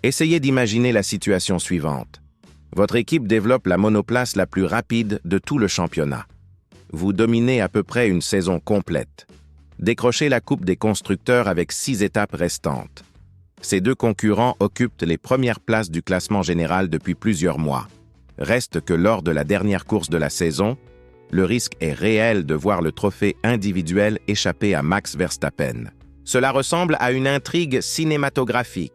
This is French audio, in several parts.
Essayez d'imaginer la situation suivante. Votre équipe développe la monoplace la plus rapide de tout le championnat. Vous dominez à peu près une saison complète. Décrochez la Coupe des constructeurs avec 6 étapes restantes. Ces deux concurrents occupent les premières places du classement général depuis plusieurs mois. Reste que lors de la dernière course de la saison, le risque est réel de voir le trophée individuel échapper à Max Verstappen. Cela ressemble à une intrigue cinématographique,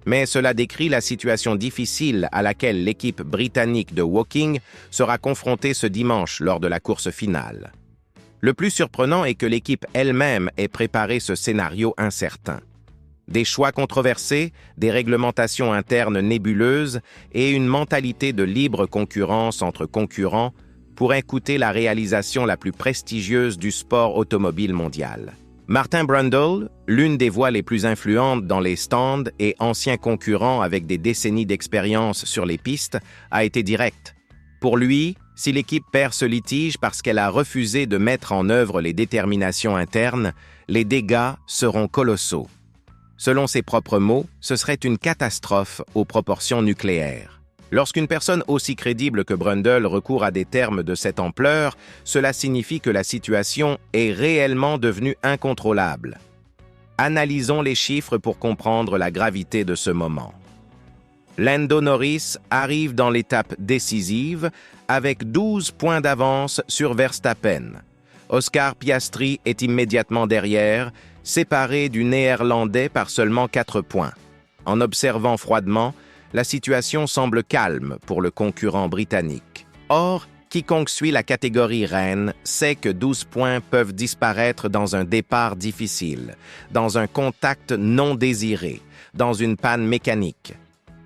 mais cela décrit la situation difficile à laquelle l'équipe britannique de Woking sera confrontée ce dimanche lors de la course finale. Le plus surprenant est que l'équipe elle-même ait préparé ce scénario incertain. Des choix controversés, des réglementations internes nébuleuses et une mentalité de libre concurrence entre concurrents pourraient coûter la réalisation la plus prestigieuse du sport automobile mondial. Martin Brundle, l'une des voix les plus influentes dans les stands et ancien concurrent avec des décennies d'expérience sur les pistes, a été direct. Pour lui, si l'équipe perd ce litige parce qu'elle a refusé de mettre en œuvre les déterminations internes, les dégâts seront colossaux. Selon ses propres mots, ce serait une catastrophe aux proportions nucléaires. Lorsqu'une personne aussi crédible que Brundle recourt à des termes de cette ampleur, cela signifie que la situation est réellement devenue incontrôlable. Analysons les chiffres pour comprendre la gravité de ce moment. Lando Norris arrive dans l'étape décisive avec 12 points d'avance sur Verstappen. Oscar Piastri est immédiatement derrière, séparé du Néerlandais par seulement 4 points. En observant froidement, la situation semble calme pour le concurrent britannique. Or, quiconque suit la catégorie reine sait que 12 points peuvent disparaître dans un départ difficile, dans un contact non désiré, dans une panne mécanique.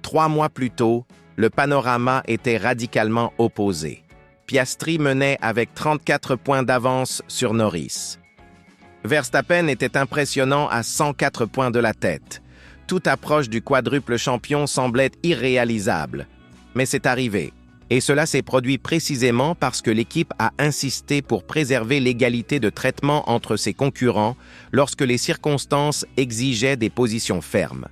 3 mois plus tôt, le panorama était radicalement opposé. Piastri menait avec 34 points d'avance sur Norris. Verstappen était impressionnant à 104 points de la tête. Toute approche du quadruple champion semblait irréalisable. Mais c'est arrivé. Et cela s'est produit précisément parce que l'équipe a insisté pour préserver l'égalité de traitement entre ses concurrents lorsque les circonstances exigeaient des positions fermes.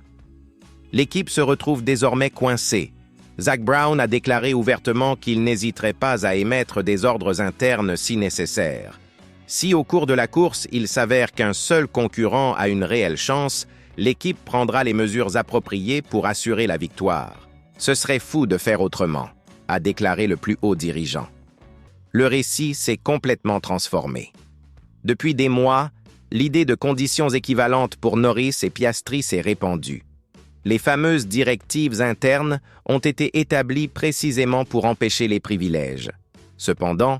L'équipe se retrouve désormais coincée. Zak Brown a déclaré ouvertement qu'il n'hésiterait pas à émettre des ordres internes si nécessaire. Si au cours de la course, il s'avère qu'un seul concurrent a une réelle chance, l'équipe prendra les mesures appropriées pour assurer la victoire. Ce serait fou de faire autrement, a déclaré le plus haut dirigeant. Le récit s'est complètement transformé. Depuis des mois, l'idée de conditions équivalentes pour Norris et Piastri s'est répandue. Les fameuses directives internes ont été établies précisément pour empêcher les privilèges. Cependant,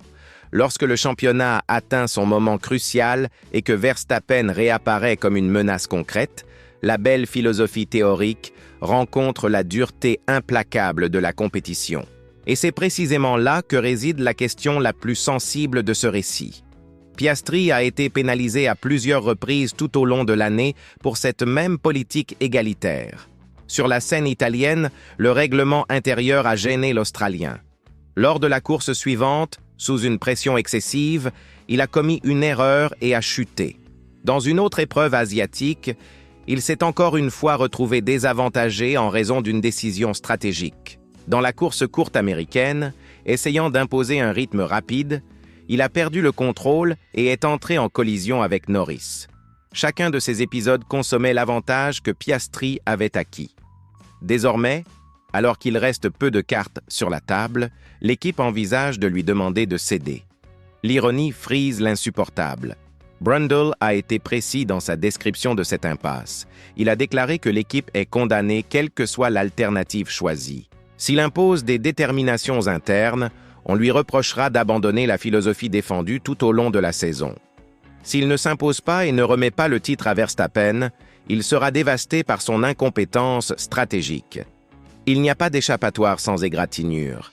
lorsque le championnat atteint son moment crucial et que Verstappen réapparaît comme une menace concrète, la belle philosophie théorique rencontre la dureté implacable de la compétition. Et c'est précisément là que réside la question la plus sensible de ce récit. Piastri a été pénalisé à plusieurs reprises tout au long de l'année pour cette même politique égalitaire. Sur la scène italienne, le règlement intérieur a gêné l'Australien. Lors de la course suivante, sous une pression excessive, il a commis une erreur et a chuté. Dans une autre épreuve asiatique, il s'est encore une fois retrouvé désavantagé en raison d'une décision stratégique. Dans la course courte américaine, essayant d'imposer un rythme rapide, il a perdu le contrôle et est entré en collision avec Norris. Chacun de ces épisodes consommait l'avantage que Piastri avait acquis. Désormais, alors qu'il reste peu de cartes sur la table, l'équipe envisage de lui demander de céder. L'ironie frise l'insupportable. Brundle a été précis dans sa description de cette impasse. Il a déclaré que l'équipe est condamnée quelle que soit l'alternative choisie. S'il impose des déterminations internes, on lui reprochera d'abandonner la philosophie défendue tout au long de la saison. S'il ne s'impose pas et ne remet pas le titre à Verstappen, il sera dévasté par son incompétence stratégique. Il n'y a pas d'échappatoire sans égratignure.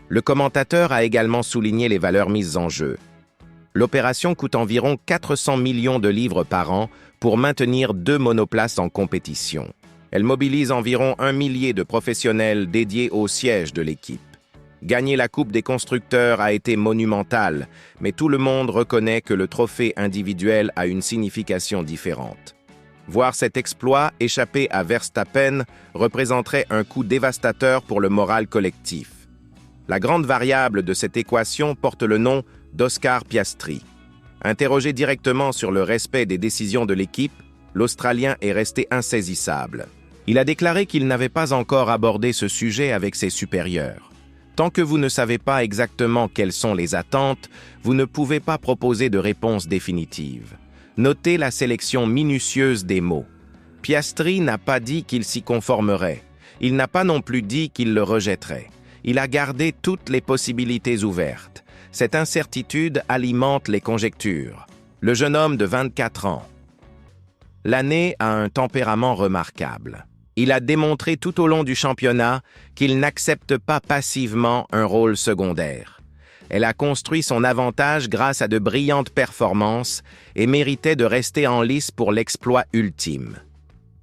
Le commentateur a également souligné les valeurs mises en jeu. L'opération coûte environ 400 millions de livres par an pour maintenir 2 monoplaces en compétition. Elle mobilise environ 1 millier de professionnels dédiés au siège de l'équipe. Gagner la Coupe des constructeurs a été monumental, mais tout le monde reconnaît que le trophée individuel a une signification différente. Voir cet exploit échapper à Verstappen représenterait un coup dévastateur pour le moral collectif. La grande variable de cette équation porte le nom d'Oscar Piastri. Interrogé directement sur le respect des décisions de l'équipe, l'Australien est resté insaisissable. Il a déclaré qu'il n'avait pas encore abordé ce sujet avec ses supérieurs. Tant que vous ne savez pas exactement quelles sont les attentes, vous ne pouvez pas proposer de réponse définitive. Notez la sélection minutieuse des mots. Piastri n'a pas dit qu'il s'y conformerait. Il n'a pas non plus dit qu'il le rejetterait. Il a gardé toutes les possibilités ouvertes. Cette incertitude alimente les conjectures. Le jeune homme de 24 ans. L'année a un tempérament remarquable. Il a démontré tout au long du championnat qu'il n'accepte pas passivement un rôle secondaire. Elle a construit son avantage grâce à de brillantes performances et méritait de rester en lice pour l'exploit ultime.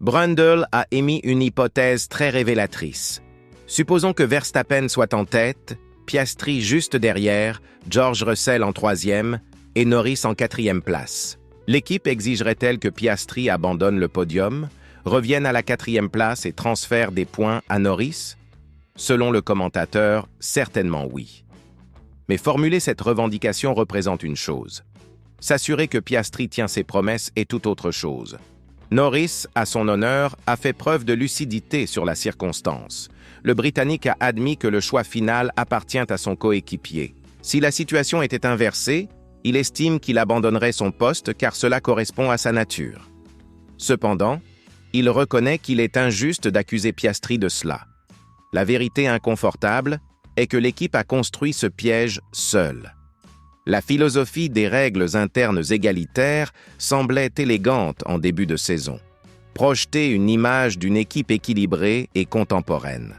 Brundle a émis une hypothèse très révélatrice. Supposons que Verstappen soit en tête, Piastri juste derrière, George Russell en 3e et Norris en 4e place. L'équipe exigerait-elle que Piastri abandonne le podium, revienne à la 4e place et transfère des points à Norris? Selon le commentateur, certainement oui. Mais formuler cette revendication représente une chose. S'assurer que Piastri tient ses promesses est tout autre chose. Norris, à son honneur, a fait preuve de lucidité sur la circonstance. Le Britannique a admis que le choix final appartient à son coéquipier. Si la situation était inversée, il estime qu'il abandonnerait son poste car cela correspond à sa nature. Cependant, il reconnaît qu'il est injuste d'accuser Piastri de cela. La vérité inconfortable est que l'équipe a construit ce piège seule. La philosophie des règles internes égalitaires semblait élégante en début de saison. Projeter une image d'une équipe équilibrée et contemporaine.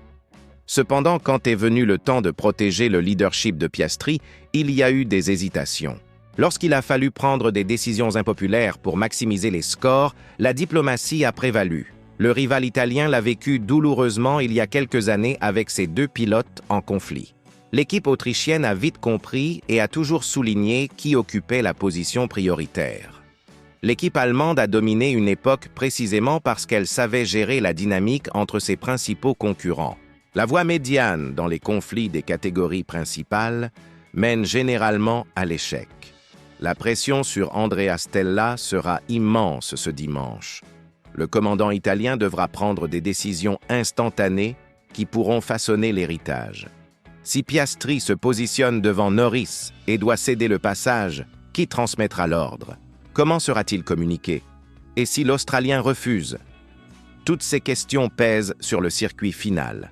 Cependant, quand est venu le temps de protéger le leadership de Piastri, il y a eu des hésitations. Lorsqu'il a fallu prendre des décisions impopulaires pour maximiser les scores, la diplomatie a prévalu. Le rival italien l'a vécu douloureusement il y a quelques années avec ses deux pilotes en conflit. L'équipe autrichienne a vite compris et a toujours souligné qui occupait la position prioritaire. L'équipe allemande a dominé une époque précisément parce qu'elle savait gérer la dynamique entre ses principaux concurrents. La voie médiane dans les conflits des catégories principales mène généralement à l'échec. La pression sur Andrea Stella sera immense ce dimanche. Le commandant italien devra prendre des décisions instantanées qui pourront façonner l'héritage. Si Piastri se positionne devant Norris et doit céder le passage, qui transmettra l'ordre? Comment sera-t-il communiqué? Et si l'Australien refuse? Toutes ces questions pèsent sur le circuit final.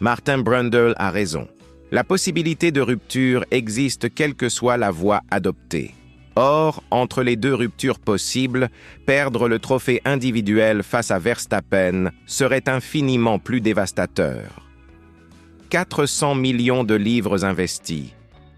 Martin Brundle a raison. La possibilité de rupture existe quelle que soit la voie adoptée. Or, entre les deux ruptures possibles, perdre le trophée individuel face à Verstappen serait infiniment plus dévastateur. 400 millions de livres investis,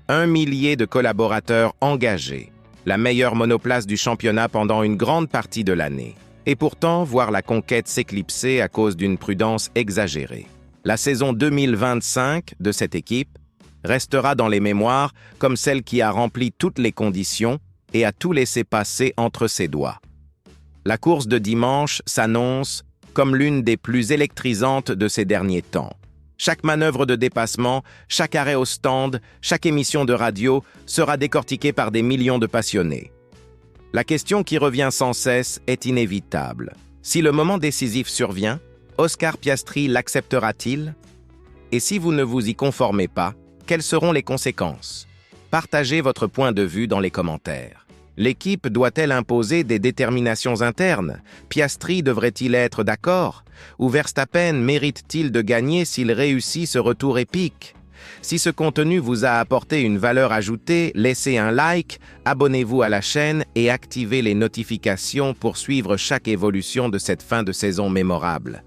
1 millier de collaborateurs engagés, la meilleure monoplace du championnat pendant une grande partie de l'année. Et pourtant, voir la conquête s'éclipser à cause d'une prudence exagérée. La saison 2025 de cette équipe restera dans les mémoires comme celle qui a rempli toutes les conditions et a tout laissé passer entre ses doigts. La course de dimanche s'annonce comme l'une des plus électrisantes de ces derniers temps. Chaque manœuvre de dépassement, chaque arrêt au stand, chaque émission de radio sera décortiquée par des millions de passionnés. La question qui revient sans cesse est inévitable. Si le moment décisif survient, Oscar Piastri l'acceptera-t-il? Et si vous ne vous y conformez pas, quelles seront les conséquences? Partagez votre point de vue dans les commentaires. L'équipe doit-elle imposer des déterminations internes? Piastri devrait-il être d'accord? Ou Verstappen mérite-t-il de gagner s'il réussit ce retour épique? Si ce contenu vous a apporté une valeur ajoutée, laissez un like, abonnez-vous à la chaîne et activez les notifications pour suivre chaque évolution de cette fin de saison mémorable.